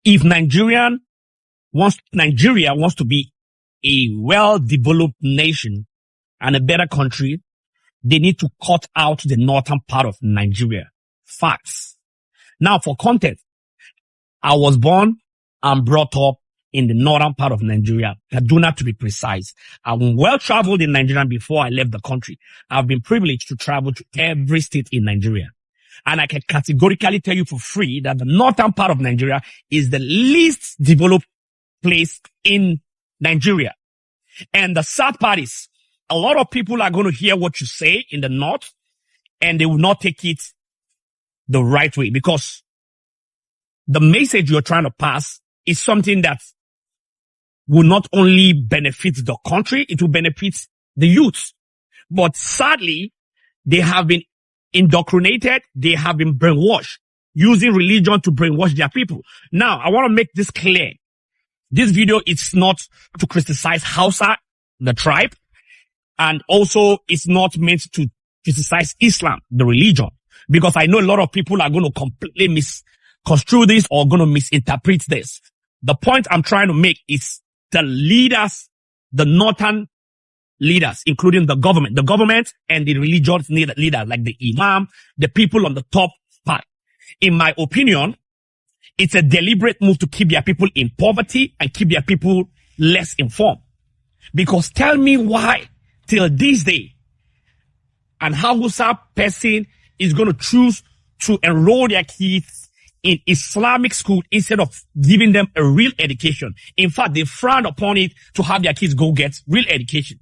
If Nigeria wants to be a well-developed nation and a better country, they need to cut out the northern part of Nigeria. Facts. Now, for context, I was born and brought up in the northern part of Nigeria, Kaduna to be precise. I'm well-traveled in Nigeria before I left the country. I've been privileged to travel to every state in Nigeria. And I can categorically tell you for free that the northern part of Nigeria is the least developed place in Nigeria. And the sad part is, a lot of people are going to hear what you say in the north and they will not take it the right way, because the message you're trying to pass is something that will not only benefit the country, it will benefit the youth. But sadly, they have been indoctrinated, they have been brainwashed, using religion to brainwash their people. Now, I want to make this clear. This video is not to criticize Hausa, the tribe, and also it's not meant to criticize Islam, the religion, because I know a lot of people are going to completely misconstrue this or going to misinterpret this. The point I'm trying to make is the leaders, the northern leaders, including the government and the religious leaders like the imam, the people on the top part. In my opinion, it's a deliberate move to keep their people in poverty and keep their people less informed. Because tell me why till this day an Hausa person is going to choose to enroll their kids in Islamic school instead of giving them a real education. In fact, they frown upon it to have their kids go get real education.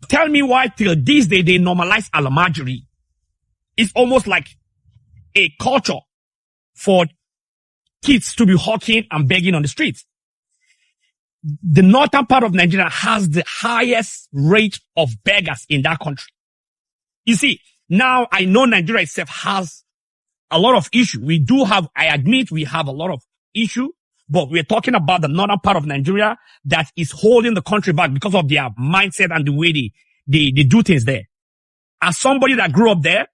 Tell me why till this day they normalize Alamajiri. It's almost like a culture for kids to be hawking and begging on the streets. The northern part of Nigeria has the highest rate of beggars in that country. You see, now I know Nigeria itself has a lot of issue. I admit we have a lot of issue, but we're talking about the northern part of Nigeria that is holding the country back because of their mindset and the way they do things there. As somebody that grew up there,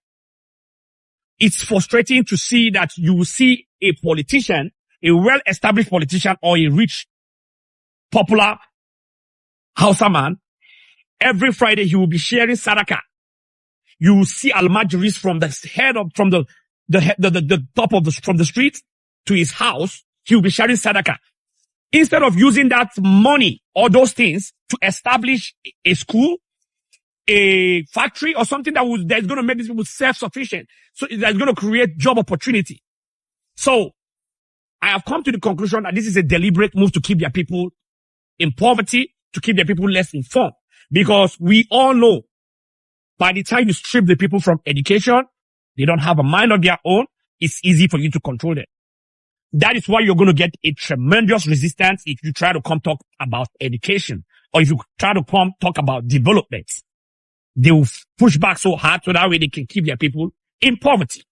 it's frustrating to see that you will see a politician, a well-established politician or a rich, popular Hausa man. Every Friday he will be sharing sadaka. You will see almajiris from the top of from the street to his house. He will be sharing sadaka. Instead of using that money or those things to establish a school, a factory or something that's going to make these people self-sufficient. So that's going to create job opportunity. So I have come to the conclusion that this is a deliberate move to keep their people in poverty, to keep their people less informed. Because we all know by the time you strip the people from education, they don't have a mind of their own. It's easy for you to control them. That is why you're going to get a tremendous resistance if you try to come talk about education or if you try to come talk about development. They will push back so hard so that way they can keep their people in poverty.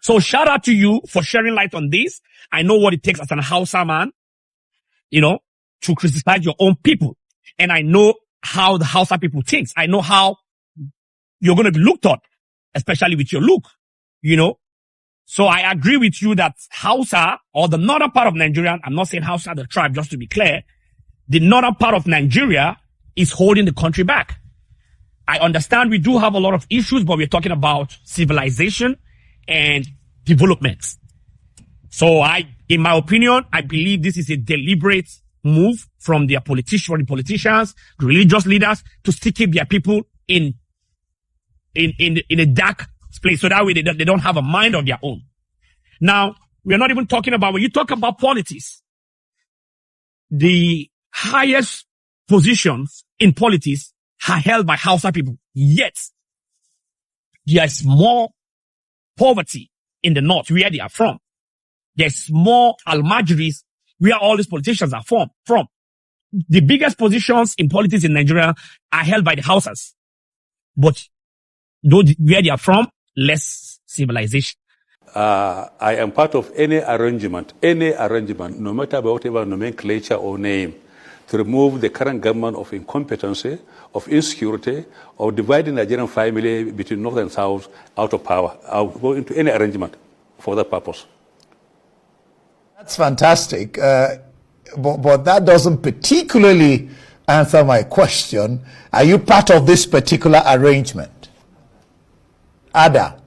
So shout out to you for sharing light on this. I know what it takes as an Hausa man, to criticize your own people. And I know how the Hausa people think. I know how you're going to be looked at, especially with your look, So I agree with you that Hausa or the northern part of Nigeria, I'm not saying Hausa, the tribe, just to be clear, the northern part of Nigeria is holding the country back. I understand we do have a lot of issues, but we're talking about civilization and development. So in my opinion, I believe this is a deliberate move from the politicians, the religious leaders to still keep their people in a dark place. So that way they don't have a mind of their own. Now, we're not even talking about, when you talk about politics, the highest positions in politics are held by Hausa people. Yet, there's more poverty in the north where they are from. There's more almajiris where all these politicians are from. The biggest positions in politics in Nigeria are held by the Hausas. But where they are from, less civilization. I am part of any arrangement, no matter whatever nomenclature or name, to remove the current government of incompetency, of insecurity, of dividing the Nigerian family between North and South out of power. I'll go into any arrangement for that purpose. That's fantastic. But that doesn't particularly answer my question. Are you part of this particular arrangement? Ada?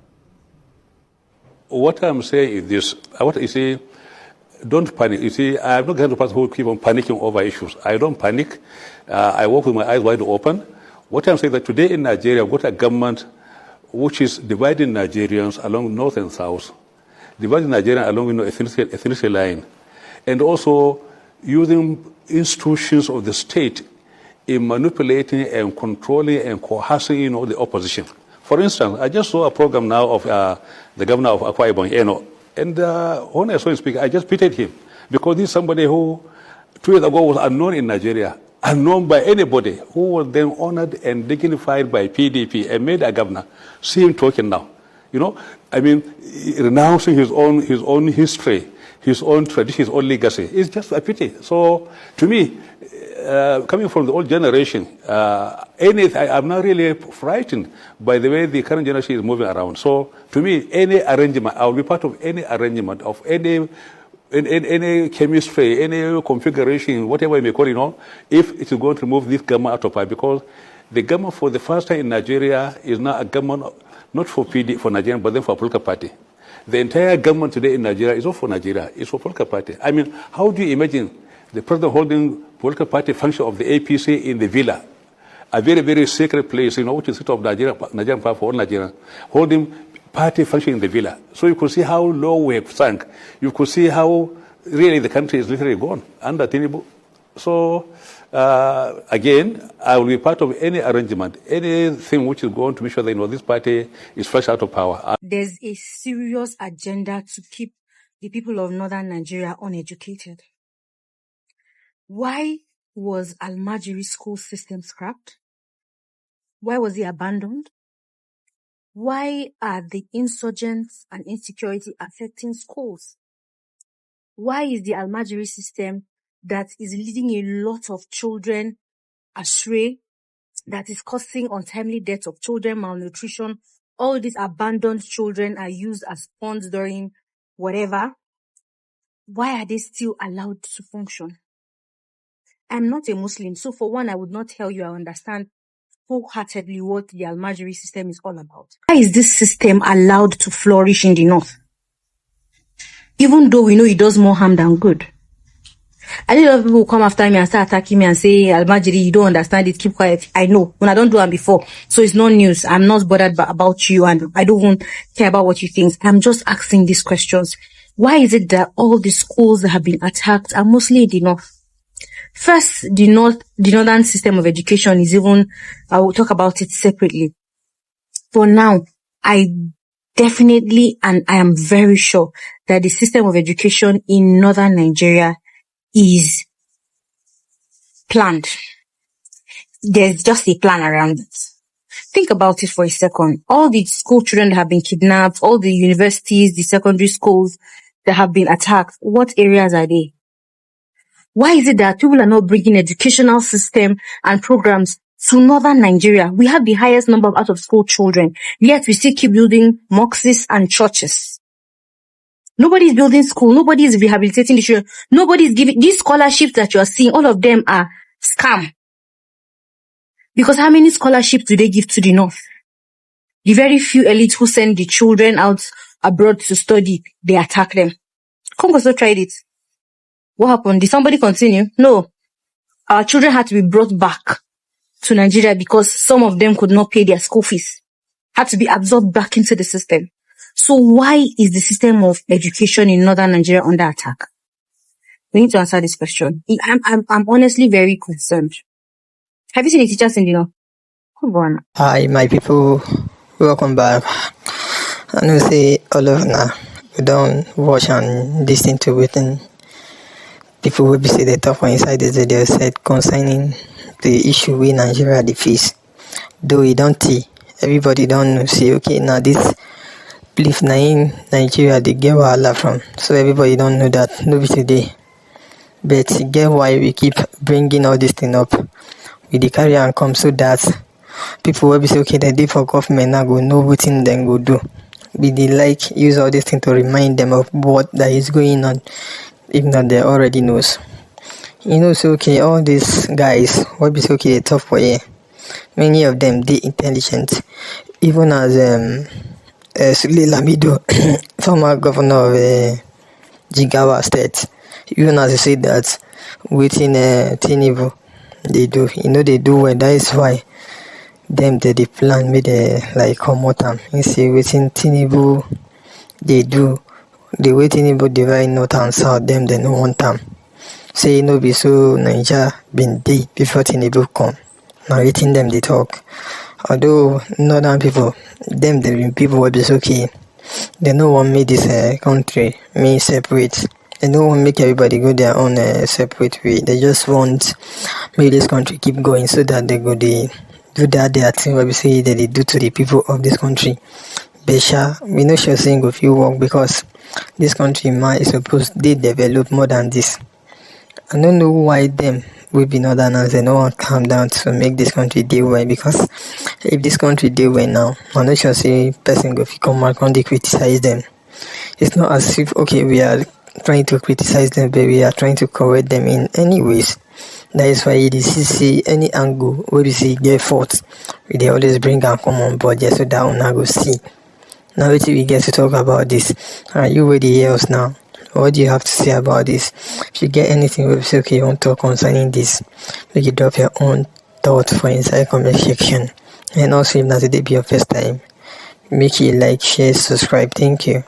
What I'm saying is this. You see, don't panic. You see, I'm not the kind of person who keep on panicking over issues. I don't panic. I walk with my eyes wide open. What I'm saying is that today in Nigeria, we've got a government which is dividing Nigerians along north and south, dividing Nigeria along ethnicity line, and also using institutions of the state in manipulating and controlling and coercing the opposition. For instance, I just saw a program now of the governor of Akwa Ibom, and when I saw him speak, I just pitied him because he's somebody who 2 years ago was unknown in Nigeria, unknown by anybody, who was then honored and dignified by PDP and made a governor. See him talking now. Renouncing his own history, his own tradition, his own legacy. It's just a pity. So, to me, coming from the old generation, I'm not really frightened by the way the current generation is moving around. So, to me, any arrangement, I will be part of any arrangement of any chemistry, any configuration, whatever you may call it, if it is going to remove this government out of power, because the government for the first time in Nigeria is now a government not for Nigeria, but then for a political party. The entire government today in Nigeria is not for Nigeria, it's for political party. How do you imagine the president holding political party function of the APC in the villa, a very, very sacred place, which is the seat of Nigerian power for all Nigerians, holding party function in the villa. So you could see how low we have sunk. You could see how really the country is literally gone under Tinubu. So, again, I will be part of any arrangement, anything which is going to make sure that this party is fresh out of power. There's a serious agenda to keep the people of northern Nigeria uneducated. Why was Almajiri school system scrapped? Why was it abandoned? Why are the insurgents and insecurity affecting schools? Why is the Almajiri system that is leading a lot of children astray, that is causing untimely death of children, malnutrition? All these abandoned children are used as pawns during whatever. Why are they still allowed to function? I'm not a Muslim, so for one, I would not tell you I understand wholeheartedly what the Almajiri system is all about. Why is this system allowed to flourish in the north? Even though we know it does more harm than good. A lot of people will come after me and start attacking me and say, Almajiri, you don't understand it, keep quiet. I know, when I don't do it before, so it's no news. I'm not bothered about you and I don't even care about what you think. I'm just asking these questions. Why is it that all the schools that have been attacked are mostly in the north? First, the northern system of education is even, I will talk about it separately. For now, I definitely, and I am very sure that the system of education in northern Nigeria is planned. There's just a plan around it. Think about it for a second. All the school children that have been kidnapped, all the universities, the secondary schools that have been attacked, what areas are they? Why is it that people are not bringing educational system and programs to northern Nigeria? We have the highest number of out-of-school children, yet we still keep building mosques and churches. Nobody's building school. Nobody's rehabilitating the children. Nobody's giving these scholarships that you're seeing. All of them are scam. Because how many scholarships do they give to the north? The very few elites who send the children out abroad to study, they attack them. Congo also tried it. What happened? Did somebody continue? No. Our children had to be brought back to Nigeria because some of them could not pay their school fees. Had to be absorbed back into the system. So why is the system of education in northern Nigeria under attack? We need to answer this question. I'm honestly very concerned. Have you seen the teachers in the north? Come on. Hi, my people. Welcome back. I know say all of now we don't watch and listen to written people will be say they talk for inside this video said concerning the issue with Nigeria the face. Though we don't see, everybody don't know. Say okay now this belief na in Nigeria they get wahala from. So everybody don't know that no be today. But get why we keep bringing all this thing up. We dey carry and come so that people will be say okay the day for government now go know what thing then go do. We dey like use all this thing to remind them of what that is going on. if not they already knows. You know, so okay, all these guys, what be so okay, they tough for you. Many of them, they intelligent. Even as Sule Lamido, former governor of Jigawa State, even as he said that within Tinubu, they do, you know, they do well. That is why them they plan with like come out time. You see, within Tinubu, they do the way Tinubu divide north and south. Them they no want time. Say no be so Niger been day before Tinubu come. Now waiting them they talk. Although northern people, them they been people will be okay. They no want make this country me separate. They don't want make everybody go their own separate way. They just want make this country keep going so that they go do that their thing what we say that they do to the people of this country. Besha, we know sure saying if you work because this country man is supposed they develop more than this. I don't know why them will be northerners and no one calm down to make this country deal well, because if this country deal well now, I'm not sure say person go come out and they criticize them. It's not as if okay we are trying to criticize them, but we are trying to correct them in any ways. That is why you see any angle where you see get fault, they always bring and come on board just so that one I go see. Now wait till we get to talk about this. Are you ready to hear us now? What do you have to say about this? If you get anything where you say okay you want to talk concerning this, make you drop your own thoughts for inside comment section. And also if not today be your first time, make it like, share, subscribe. Thank you.